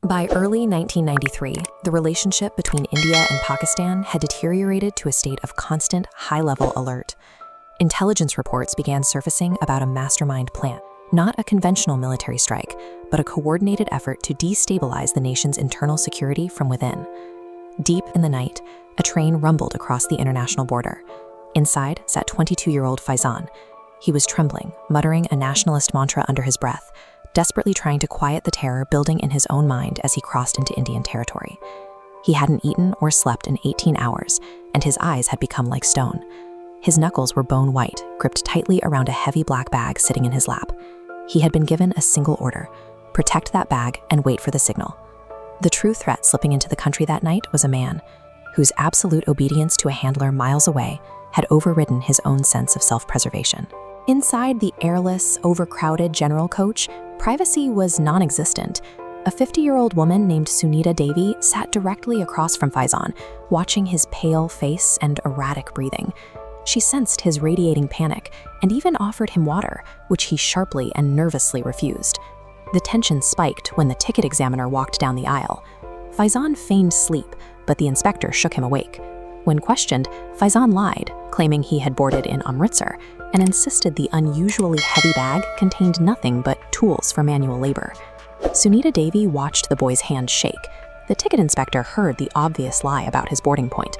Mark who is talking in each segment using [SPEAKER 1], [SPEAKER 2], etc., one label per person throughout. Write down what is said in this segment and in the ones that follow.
[SPEAKER 1] By early 1993, the relationship between India and Pakistan had deteriorated to a state of constant, high-level alert. Intelligence reports began surfacing about a mastermind plan, not a conventional military strike, but a coordinated effort to destabilize the nation's internal security from within. Deep in the night, a train rumbled across the international border. Inside sat 22-year-old Faizan. He was trembling, muttering a nationalist mantra under his breath, desperately trying to quiet the terror building in his own mind as he crossed into Indian territory. He hadn't eaten or slept in 18 hours, and his eyes had become like stone. His knuckles were bone white, gripped tightly around a heavy black bag sitting in his lap. He had been given a single order: protect that bag and wait for the signal. The true threat slipping into the country that night was a man whose absolute obedience to a handler miles away had overridden his own sense of self-preservation. Inside the airless, overcrowded general coach, privacy was non-existent. A 50-year-old woman named Sunita Devi sat directly across from Faizan, watching his pale face and erratic breathing. She sensed his radiating panic and even offered him water, which he sharply and nervously refused. The tension spiked when the ticket examiner walked down the aisle. Faizan feigned sleep, but the inspector shook him awake. When questioned, Faizan lied, claiming he had boarded in Amritsar, and insisted the unusually heavy bag contained nothing but tools for manual labor. Sunita Devi watched the boy's hand shake. The ticket inspector heard the obvious lie about his boarding point.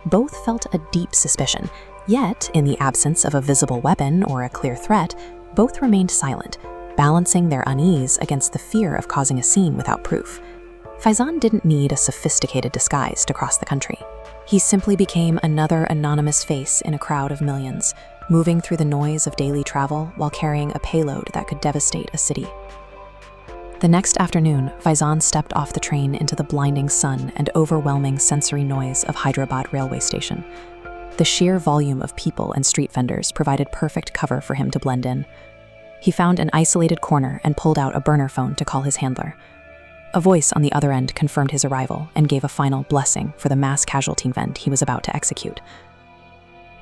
[SPEAKER 1] Both felt a deep suspicion, yet, in the absence of a visible weapon or a clear threat, both remained silent, balancing their unease against the fear of causing a scene without proof. Faizan didn't need a sophisticated disguise to cross the country. He simply became another anonymous face in a crowd of millions, moving through the noise of daily travel while carrying a payload that could devastate a city. The next afternoon, Faizan stepped off the train into the blinding sun and overwhelming sensory noise of Hyderabad railway station. The sheer volume of people and street vendors provided perfect cover for him to blend in. He found an isolated corner and pulled out a burner phone to call his handler. A voice on the other end confirmed his arrival and gave a final blessing for the mass casualty event he was about to execute.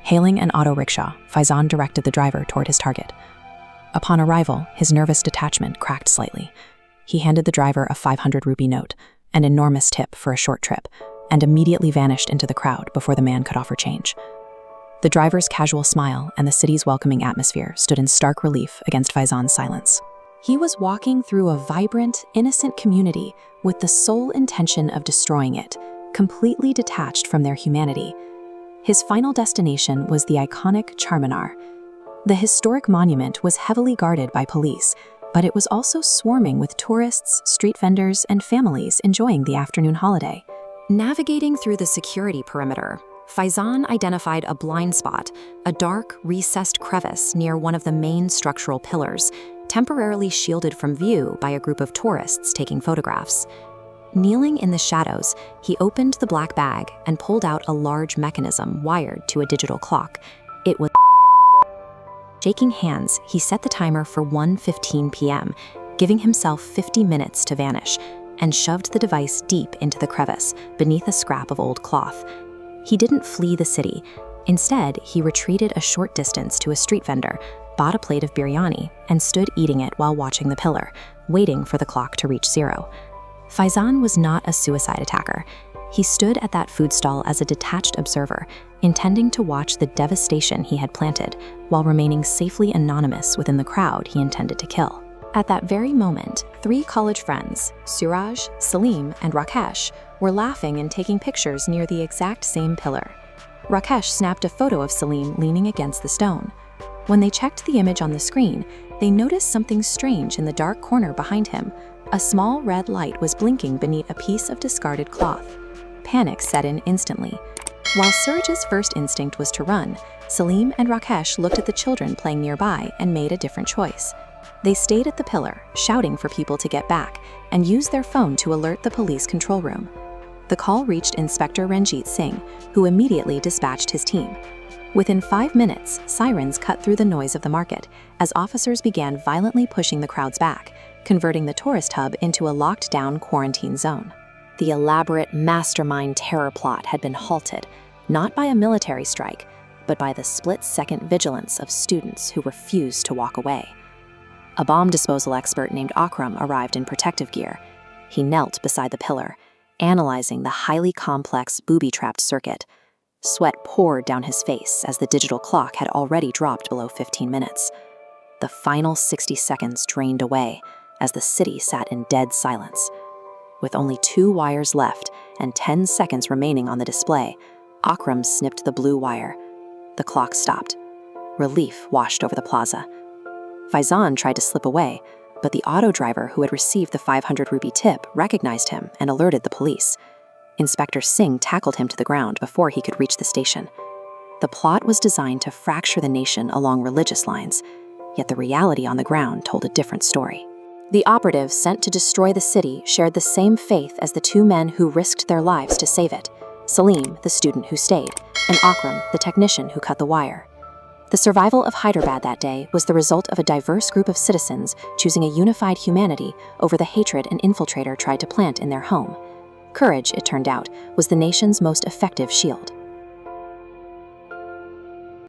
[SPEAKER 1] Hailing an auto rickshaw, Faizan directed the driver toward his target. Upon arrival, his nervous detachment cracked slightly. He handed the driver a 500 rupee note, an enormous tip for a short trip, and immediately vanished into the crowd before the man could offer change. The driver's casual smile and the city's welcoming atmosphere stood in stark relief against Faizan's silence. He was walking through a vibrant, innocent community with the sole intention of destroying it, completely detached from their humanity. His final destination was the iconic Charminar. The historic monument was heavily guarded by police, but it was also swarming with tourists, street vendors, and families enjoying the afternoon holiday. Navigating through the security perimeter, Faizan identified a blind spot, a dark, recessed crevice near one of the main structural pillars, temporarily shielded from view by a group of tourists taking photographs. Kneeling in the shadows, he opened the black bag and pulled out a large mechanism wired to a digital clock. It was shaking hands, he set the timer for 1:15 p.m., giving himself 50 minutes to vanish, and shoved the device deep into the crevice beneath a scrap of old cloth. He didn't flee the city. Instead, he retreated a short distance to a street vendor, bought a plate of biryani, and stood eating it while watching the pillar, waiting for the clock to reach zero. Faizan was not a suicide attacker. He stood at that food stall as a detached observer, intending to watch the devastation he had planted, while remaining safely anonymous within the crowd he intended to kill. At that very moment, 3 college friends, Suraj, Salim, and Rakesh, were laughing and taking pictures near the exact same pillar. Rakesh snapped a photo of Salim leaning against the stone. When they checked the image on the screen, they noticed something strange in the dark corner behind him. A small red light was blinking beneath a piece of discarded cloth. Panic set in instantly. While Suraj's first instinct was to run, Salim and Rakesh looked at the children playing nearby and made a different choice. They stayed at the pillar, shouting for people to get back, and used their phone to alert the police control room. The call reached Inspector Ranjit Singh, who immediately dispatched his team. Within 5 minutes, sirens cut through the noise of the market as officers began violently pushing the crowds back, converting the tourist hub into a locked-down quarantine zone. The elaborate mastermind terror plot had been halted, not by a military strike, but by the split-second vigilance of students who refused to walk away. A bomb disposal expert named Akram arrived in protective gear. He knelt beside the pillar, analyzing the highly complex booby-trapped circuit. Sweat poured down his face as the digital clock had already dropped below 15 minutes. The final 60 seconds drained away as the city sat in dead silence. With only 2 wires left and 10 seconds remaining on the display, Akram snipped the blue wire. The clock stopped. Relief washed over the plaza. Faizan tried to slip away, but the auto driver who had received the 500 rupee tip recognized him and alerted the police. Inspector Singh tackled him to the ground before he could reach the station. The plot was designed to fracture the nation along religious lines, yet the reality on the ground told a different story. The operatives sent to destroy the city shared the same faith as the 2 men who risked their lives to save it: Salim, the student who stayed, and Akram, the technician who cut the wire. The survival of Hyderabad that day was the result of a diverse group of citizens choosing a unified humanity over the hatred an infiltrator tried to plant in their home. Courage, it turned out, was the nation's most effective shield.